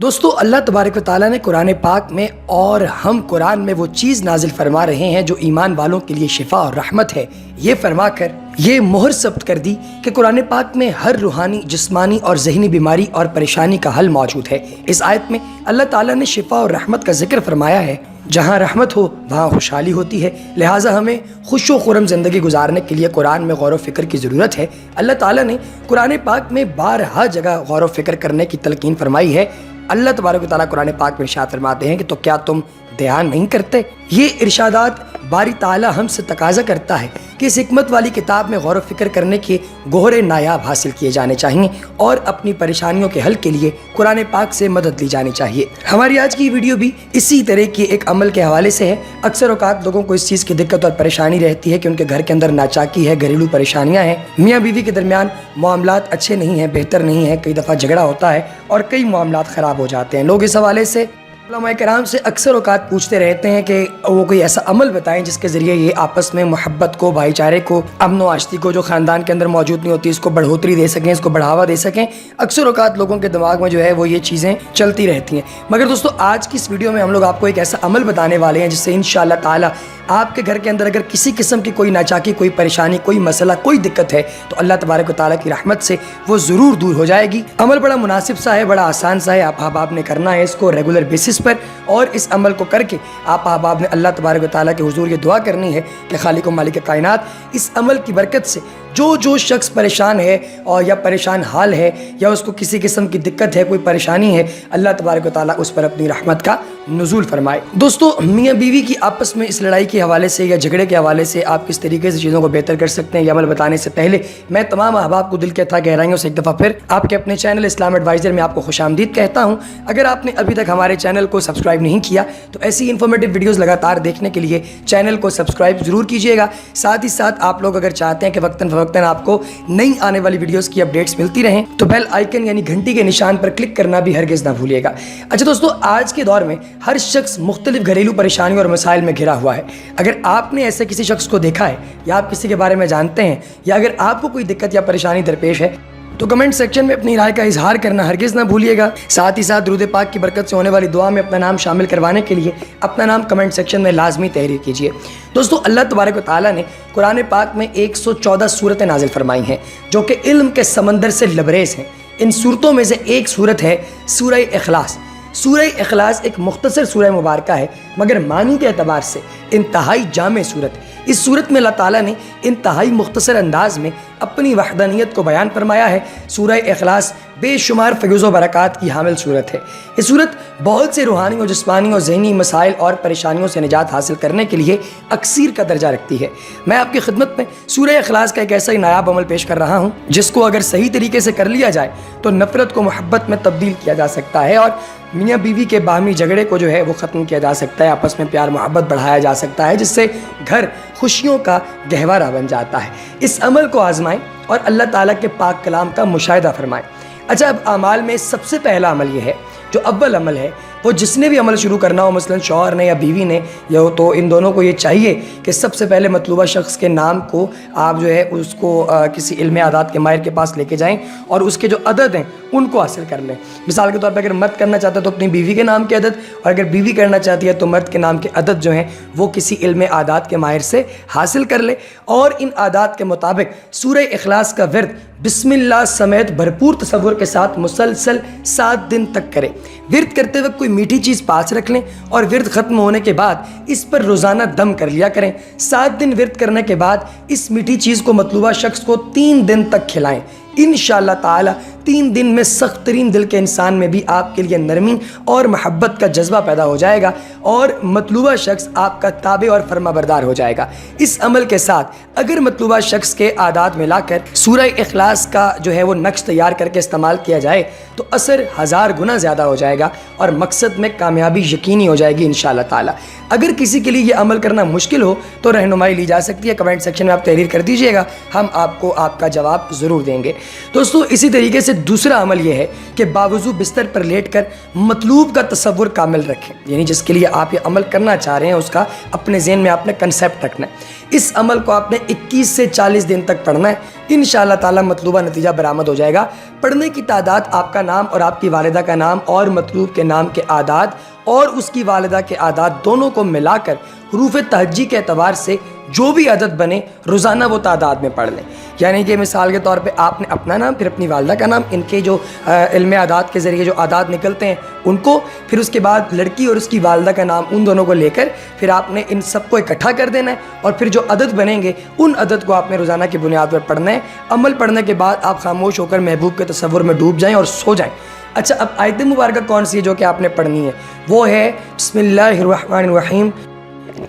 دوستو اللہ تبارک و تعالیٰ نے قرآن پاک میں اور ہم قرآن میں وہ چیز نازل فرما رہے ہیں جو ایمان والوں کے لیے شفا اور رحمت ہے، یہ فرما کر یہ مہر ثبت کر دی کہ قرآن پاک میں ہر روحانی، جسمانی اور ذہنی بیماری اور پریشانی کا حل موجود ہے۔ اس آیت میں اللہ تعالیٰ نے شفا اور رحمت کا ذکر فرمایا ہے۔ جہاں رحمت ہو وہاں خوشحالی ہوتی ہے، لہٰذا ہمیں خوش و خرم زندگی گزارنے کے لیے قرآن میں غور و فکر کی ضرورت ہے۔ اللہ تعالیٰ نے قرآن پاک میں بارہا جگہ غور و فکر کرنے کی تلقین فرمائی ہے۔ اللہ تبارک و تعالیٰ قرآن پاک میں ارشاد فرماتے ہیں کہ تو کیا تم دھیان نہیں کرتے؟ یہ ارشادات باری تعالیٰ ہم سے تقاضا کرتا ہے کہ اس حکمت والی کتاب میں غور و فکر کرنے کے گوہر نایاب حاصل کیے جانے چاہیے اور اپنی پریشانیوں کے حل کے لیے قرآن پاک سے مدد لی جانی چاہیے۔ ہماری آج کی ویڈیو بھی اسی طرح کے ایک عمل کے حوالے سے ہے۔ اکثر اوقات لوگوں کو اس چیز کی دقت اور پریشانی رہتی ہے کہ ان کے گھر کے اندر ناچاکی ہے، گھریلو پریشانیاں ہیں، میاں بیوی کے درمیان معاملات اچھے نہیں ہیں، بہتر نہیں ہیں، کئی دفعہ جھگڑا ہوتا ہے اور کئی معاملات خراب ہو جاتے ہیں۔ لوگ اس حوالے سے علماء کرام سے اکثر اوقات پوچھتے رہتے ہیں کہ وہ کوئی ایسا عمل بتائیں جس کے ذریعے یہ آپس میں محبت کو، بھائی چارے کو، امن و آشتی کو جو خاندان کے اندر موجود نہیں ہوتی اس کو بڑھوتری دے سکیں، اس کو بڑھاوا دے سکیں۔ اکثر اوقات لوگوں کے دماغ میں جو ہے وہ یہ چیزیں چلتی رہتی ہیں، مگر دوستو آج کی اس ویڈیو میں ہم لوگ آپ کو ایک ایسا عمل بتانے والے ہیں جس سے انشاءاللہ تعالی آپ کے گھر کے اندر اگر کسی قسم کی کوئی ناچاکی، کوئی پریشانی، کوئی مسئلہ، کوئی دقت ہے تو اللہ تبارک و تعالیٰ کی رحمت سے وہ ضرور دور ہو جائے گی۔ عمل بڑا مناسب سا ہے، بڑا آسان سا ہے۔ آپ احباب نے کرنا ہے اس کو ریگولر بیسس پر، اور اس عمل کو کر کے آپ احباب نے اللہ تبارک و تعالیٰ کے حضور یہ دعا کرنی ہے کہ خالق و مالک کائنات اس عمل کی برکت سے جو شخص پریشان ہے اور یا پریشان حال ہے یا اس کو کسی قسم کی دقت ہے، کوئی پریشانی ہے، اللہ تبارک و تعالیٰ اس پر اپنی رحمت کا نزول فرمائے۔ دوستو میاں بیوی کی آپس میں اس لڑائی کے حوالے سے یا جھگڑے کے حوالے سے آپ کس طریقے سے چیزوں کو بہتر کر سکتے ہیں، یہ عمل بتانے سے پہلے میں تمام احباب کو دل کے تھا گہرائیوں سے ایک دفعہ پھر آپ کے اپنے چینل اسلام ایڈوائزر میں آپ کو خوش آمدید کہتا ہوں۔ اگر آپ نے ابھی تک ہمارے چینل کو سبسکرائب نہیں کیا تو ایسی انفارمیٹیو ویڈیوز لگاتار دیکھنے کے لیے چینل کو سبسکرائب ضرور کیجیے گا۔ ساتھ ہی ساتھ آپ لوگ اگر چاہتے ہیں کہ وقتاً فوقتاً آپ کو نئی آنے والی ویڈیوز کی اپڈیٹس ملتی رہیں تو بیل آئیکن یعنی گھنٹی کے نشان پر کلک کرنا بھی ہرگز نہ بھولیے گا۔ اچھا دوستو، آج کے دور میں ہر شخص مختلف گھریلو پریشانیوں اور مسائل میں گھرا ہوا ہے۔ اگر آپ نے ایسے کسی شخص کو دیکھا ہے یا آپ کسی کے بارے میں جانتے ہیں یا اگر آپ کو کوئی دقت یا پریشانی درپیش ہے تو کمنٹ سیکشن میں اپنی رائے کا اظہار کرنا ہرگز نہ بھولیے گا۔ ساتھ ہی ساتھ درود پاک کی برکت سے ہونے والی دعا میں اپنا نام شامل کروانے کے لیے اپنا نام کمنٹ سیکشن میں لازمی تحریر کیجیے۔ دوستو اللہ تبارک و تعالیٰ نے قرآن پاک میں 114 سورتیں نازل فرمائی ہیں جو کہ علم کے سمندر سے لبریز ہیں۔ ان سورتوں میں سے ایک سورت ہے سورہ اخلاص۔ سورہ اخلاص ایک مختصر سورہ مبارکہ ہے مگر معنی کے اعتبار سے انتہائی جامع سورت ہے۔ اس سورت میں اللہ تعالیٰ نے انتہائی مختصر انداز میں اپنی وحدانیت کو بیان فرمایا ہے۔ سورہ اخلاص بے شمار فیض و برکات کی حامل سورت ہے۔ یہ سورت بہت سے روحانی اور جسمانی اور ذہنی مسائل اور پریشانیوں سے نجات حاصل کرنے کے لیے اکثیر کا درجہ رکھتی ہے۔ میں آپ کی خدمت میں سورہ اخلاص کا ایک ایسا ہی نایاب عمل پیش کر رہا ہوں جس کو اگر صحیح طریقے سے کر لیا جائے تو نفرت کو محبت میں تبدیل کیا جا سکتا ہے اور میاں بیوی کے باہمی جھگڑے کو جو ہے وہ ختم کیا جا سکتا ہے، آپس میں پیار محبت بڑھایا جا سکتا ہے، جس سے گھر خوشیوں کا گہوارہ بن جاتا ہے۔ اس عمل کو آزمائیں اور اللہ تعالیٰ کے پاک کلام کا مشاہدہ فرمائیں۔ اچھا، اب اعمال میں سب سے پہلا عمل یہ ہے، جو اول عمل ہے وہ جس نے بھی عمل شروع کرنا ہو، مثلا شوہر نے یا بیوی نے یا تو ان دونوں کو یہ چاہیے کہ سب سے پہلے مطلوبہ شخص کے نام کو آپ جو ہے اس کو کسی علم عادات کے ماہر کے پاس لے کے جائیں اور اس کے جو عدد ہیں ان کو حاصل کر لیں۔ مثال کے طور پہ اگر مرد کرنا چاہتا ہے تو اپنی بیوی کے نام کے عدد، اور اگر بیوی کرنا چاہتی ہے تو مرد کے نام کے عدد جو ہیں وہ کسی علم عادات کے ماہر سے حاصل کر لے اور ان عادات کے مطابق سورہ اخلاص کا ورد بسم اللہ سمیت بھرپور تصور کے ساتھ مسلسل 7 دن تک کرے۔ ورد کرتے وقت کوئی میٹھی چیز پاس رکھ لیں اور ورد ختم ہونے کے بعد اس پر روزانہ دم کر لیا کریں۔ 7 دن ورد کرنے کے بعد اس میٹھی چیز کو مطلوبہ شخص کو 3 دن تک کھلائیں۔ انشاءاللہ تعالی 3 دن میں سخت ترین دل کے انسان میں بھی آپ کے لیے نرمی اور محبت کا جذبہ پیدا ہو جائے گا اور مطلوبہ شخص آپ کا تابع اور فرما بردار ہو جائے گا۔ اس عمل کے ساتھ اگر مطلوبہ شخص کے عادات ملا کر سورہ اخلاص کا جو ہے وہ نقش تیار کر کے استعمال کیا جائے تو اثر 1000 گنا زیادہ ہو جائے گا اور مقصد میں کامیابی یقینی ہو جائے گی انشاءاللہ تعالی۔ اگر کسی کے لیے یہ عمل کرنا مشکل ہو تو رہنمائی لی جا سکتی ہے، کمنٹ سیکشن میں آپ تحریر کر دیجئے گا، ہم آپ کو آپ کا جواب ضرور دیں گے۔ دوستو اسی طریقے سے دوسرا عمل یہ ہے کہ باوضو بستر پر لیٹ کر مطلوب کا تصور کامل رکھیں، یعنی جس کے لیے آپ یہ عمل کرنا چاہ رہے ہیں اس کا اپنے ذہن میں آپ نے کنسیپٹ رکھنا ہے۔ اس عمل کو آپ نے 21 سے 40 دن تک پڑھنا ہے، انشاءاللہ تعالی مطلوبہ نتیجہ برآمد ہو جائے گا۔ پڑھنے کی تعداد آپ کا نام اور آپ کی والدہ کا نام اور مطلوب کے نام کے اعداد اور اس کی والدہ کے اعداد دونوں کو ملا کر حروف تہجی کے اعتبار سے جو بھی عدد بنے روزانہ وہ تعداد میں پڑھ لیں۔ یعنی کہ مثال کے طور پہ آپ نے اپنا نام، پھر اپنی والدہ کا نام، ان کے جو علم اعداد کے ذریعے جو اعداد نکلتے ہیں ان کو، پھر اس کے بعد لڑکی اور اس کی والدہ کا نام، ان دونوں کو لے کر پھر آپ نے ان سب کو اکٹھا کر دینا ہے، اور پھر جو عدد بنیں گے ان عدد کو آپ نے روزانہ کی بنیاد پر پڑھنا ہے۔ عمل پڑھنے کے بعد آپ خاموش ہو کر محبوب کے تصور میں ڈوب جائیں اور سو جائیں۔ اچھا، اب آیت مبارکہ کون سی ہے جو کہ آپ نے پڑھنی ہے؟ وہ ہے بسم اللہ الرحمن الرحیم،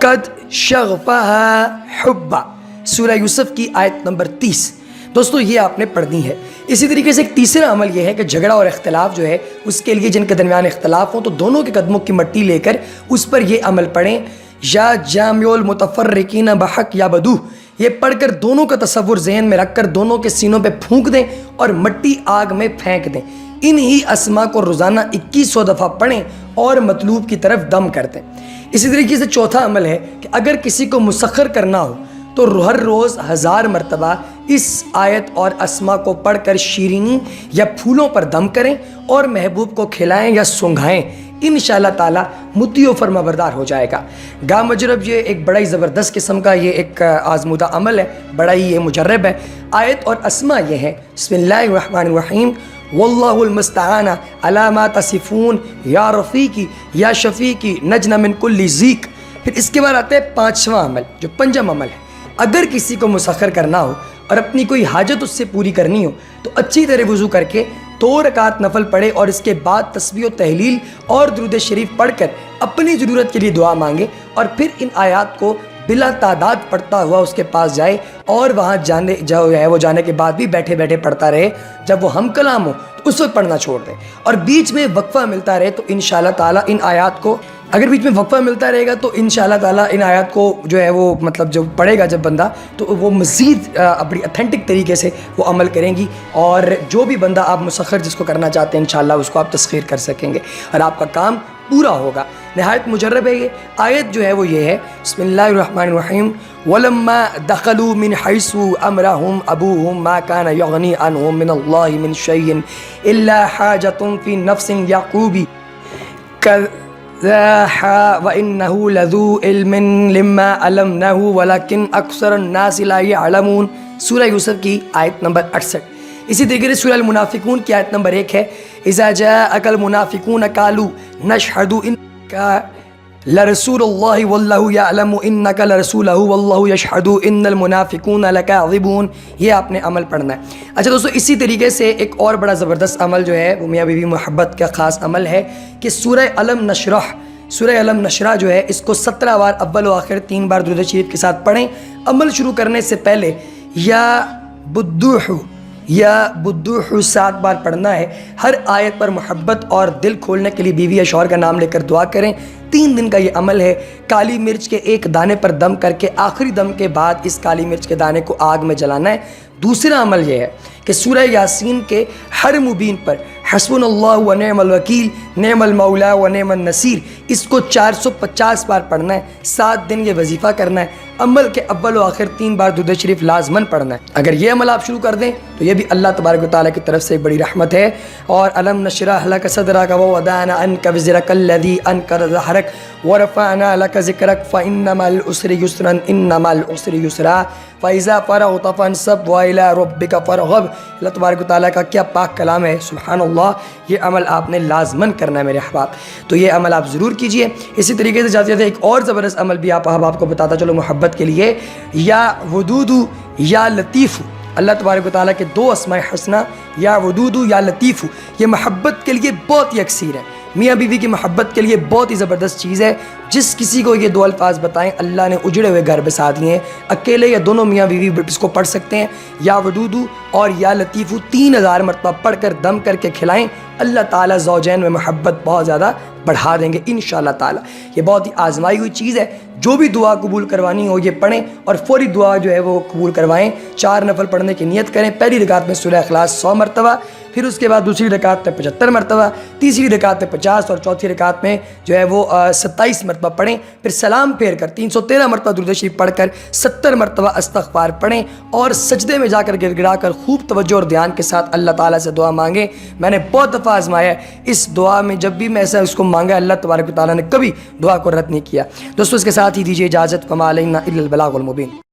قد شغفها حبا، سورہ یوسف کی آیت نمبر 30۔ دوستو یہ آپ نے پڑھنی ہے۔ اسی طریقے سے ایک تیسرا عمل یہ ہے کہ جھگڑا اور اختلاف جو ہے اس کے لیے جن کے درمیان اختلاف ہوں تو دونوں کے قدموں کی مٹی لے کر اس پر یہ عمل پڑھیں، یا جامع المتفرقین بحق یا بدو، یہ پڑھ کر دونوں کا تصور ذہن میں رکھ کر دونوں کے سینوں پہ پھونک دیں اور مٹی آگ میں پھینک دیں۔ انہی اسما کو روزانہ 2100 دفعہ پڑھیں اور مطلوب کی طرف دم کر دیں۔ اسی طریقے سے چوتھا عمل ہے کہ اگر کسی کو مسخر کرنا ہو تو ہر روز 1000 مرتبہ اس آیت اور اسما کو پڑھ کر شیرینی یا پھولوں پر دم کریں اور محبوب کو کھلائیں یا سنگھائیں، انشاءاللہ تعالی مطیع و فرما بردار ہو جائے گا۔ گا مجرب یہ ایک بڑا ہی زبردست قسم کا یہ ایک آزمودہ عمل ہے، بڑا ہی یہ مجرب ہے۔ آیت اور اسما یہ ہے بسم اللہ الرحمن الرحیم، واللہ المستعان علی ما تصفون یا رفیقی یا شفیقی نجنا من کل ضیق۔ پھر اس کے بعد آتا ہے پانچواں عمل جو پنجم عمل ہے۔ اگر کسی کو مسخر کرنا ہو اور اپنی کوئی حاجت اس سے پوری کرنی ہو تو اچھی طرح وضو کر کے 2 رکعت نفل پڑھے اور اس کے بعد تسبیح و تحلیل اور درود شریف پڑھ کر اپنی ضرورت کے لیے دعا مانگے، اور پھر ان آیات کو بلا تعداد پڑھتا ہوا اس کے پاس جائے اور وہاں جانے کے بعد بھی بیٹھے بیٹھے پڑھتا رہے۔ جب وہ ہم کلام ہو تو اس وقت پڑھنا چھوڑ دے، اور بیچ میں وقفہ ملتا رہے تو انشاءاللہ تعالیٰ ان آیات کو، اگر بیچ میں وقفہ ملتا رہے گا تو انشاءاللہ تعالیٰ ان آیات کو جو ہے وہ مطلب جو پڑھے گا جب بندہ تو وہ مزید اپنی اتھینٹک طریقے سے وہ عمل کریں گی، اور جو بھی بندہ آپ مسخر جس کو کرنا چاہتے ہیں انشاءاللہ اس کو آپ تسخیر کر سکیں گے اور آپ کا کام پورا ہوگا۔ نہایت مجرب ہے یہ آیت جو ہے وہ یہ ہے بسم اللہ الرحمن الرحیم، وَلَمَّا دَخَلُوا مِنْ حَيْثُ أَمَرَهُمْ أَبُوهُمْ مَا كَانَ يُغْنِي عَنْهُمْ مِنَ اللَّهِ مِنْ شَيْءٍ إِلَّا حَاجَةٌ فِي نَفْسِ يَعْقُوبِ كَذَّاهَا وَإِنَّهُ لَذُو عِلْمٍ لِمَّا عَلَمْنَاهُ وَلَكِنْ أَكْثَرَ النَّاسِ لَا يَعْلَمُونَ، سورہ یوسف کی آیت نمبر 68۔ اسی طریقے سے سورہ المنافقون کی آیت نمبر 1 ہے، إِذَا جَاءَكَ الْمُنَافِقُونَ قَالُوا نَشْهَدُ إِنَّكَ لرسول اللہ واللہ یعلم انک لرسولہ واللہ یشہد ان المنافقون لکاذبون۔ یہ آپ نے عمل پڑھنا ہے۔ اچھا دوستو اسی طریقے سے ایک اور بڑا زبردست عمل جو ہے وہ میاں بیوی محبت کا خاص عمل ہے کہ سورہ علم نشرح، سورہ علم نشرح جو ہے اس کو 17 بار اول و آخر 3 بار درود شریف کے ساتھ پڑھیں۔ عمل شروع کرنے سے پہلے یا بدوح 7 بار پڑھنا ہے۔ ہر آیت پر محبت اور دل کھولنے کے لیے بیوی یا شوہر کا نام لے کر دعا کریں۔ 3 دن کا یہ عمل ہے۔ کالی مرچ کے 1 دانے پر دم کر کے آخری دم کے بعد اس کالی مرچ کے دانے کو آگ میں جلانا ہے۔ دوسرا عمل یہ ہے کہ سورہ یاسین کے ہر مبین پر حسبنا اللہ و نعم الوکیل نعم المولا و نعم النصیر اس کو 450 بار پڑھنا ہے۔ 7 دن یہ وظیفہ کرنا ہے۔ عمل کے اول و آخر 3 بار درود شریف لازماً پڑھنا ہے۔ اگر یہ عمل آپ شروع کر دیں تو یہ بھی اللہ تبارک و تعالیٰ کی طرف سے ایک بڑی رحمت ہے۔ اور علم نشرح لک صدرک ووضعنا عنک وزرک الذی انقض ظہرک ورفعنا لک ذکرک فإن مع العسر یسرا ان مع العسر یسرا فإذا فرغت فانصب وإلی ربک فارغب۔ اللہ تبارک و تعالیٰ کا کیا پاک کلام ہے، سبحان اللہ۔ یہ عمل آپ نے لازماً کرنا ہے میرے احباب، تو یہ عمل آپ ضرور کیجئے۔ اسی طریقے سے جاتے جاتے ایک اور زبردست عمل بھی آپ احباب کو بتاتا چلو محبت کے لیے، یا ودود یا لطیف۔ اللہ تبارک و تعالیٰ کے 2 اسماء حسنہ یا ودود یا لطیف، یہ محبت کے لیے بہت ہی اکثیر ہے۔ میاں بیوی کی محبت کے لیے بہت ہی زبردست چیز ہے۔ جس کسی کو یہ 2 الفاظ بتائیں اللہ نے اجڑے ہوئے گھر بسا دیے ہیں۔ اکیلے یا دونوں میاں بیوی اس کو پڑھ سکتے ہیں، یا ودود اور یا لطیف 3000 مرتبہ پڑھ کر دم کر کے کھلائیں، اللہ تعالیٰ زوجین میں محبت بہت زیادہ بڑھا دیں گے انشاءاللہ تعالی۔ یہ بہت ہی آزمائی ہوئی چیز ہے، جو بھی دعا قبول کروانی ہو یہ پڑھیں اور فوری دعا جو ہے وہ قبول کروائیں۔ 4 نفل پڑھنے کی نیت کریں، پہلی رکعت میں سورہ اخلاص 100 مرتبہ، پھر اس کے بعد دوسری رکعت میں 75 مرتبہ، تیسری رکعت میں 50 اور چوتھی رکعت میں جو ہے وہ 27 مرتبہ پڑھیں، پھر سلام پھیر کر 313 مرتبہ درود شریف پڑھ کر 70 مرتبہ استغفار پڑھیں اور سجدے میں جا کر گر گڑا کر خوب توجہ اور دھیان کے ساتھ اللہ تعالیٰ سے دعا مانگیں۔ میں نے بہت دفعہ آزمایا ہے اس دعا میں، جب بھی میں ایسا اس کو مانگا اللہ تبارک و تعالیٰ نے کبھی دعا کو رد نہیں کیا۔ دوستو اس کے ساتھ ہی دیجیے اجازت، وما علینا الا البلاغ المبین۔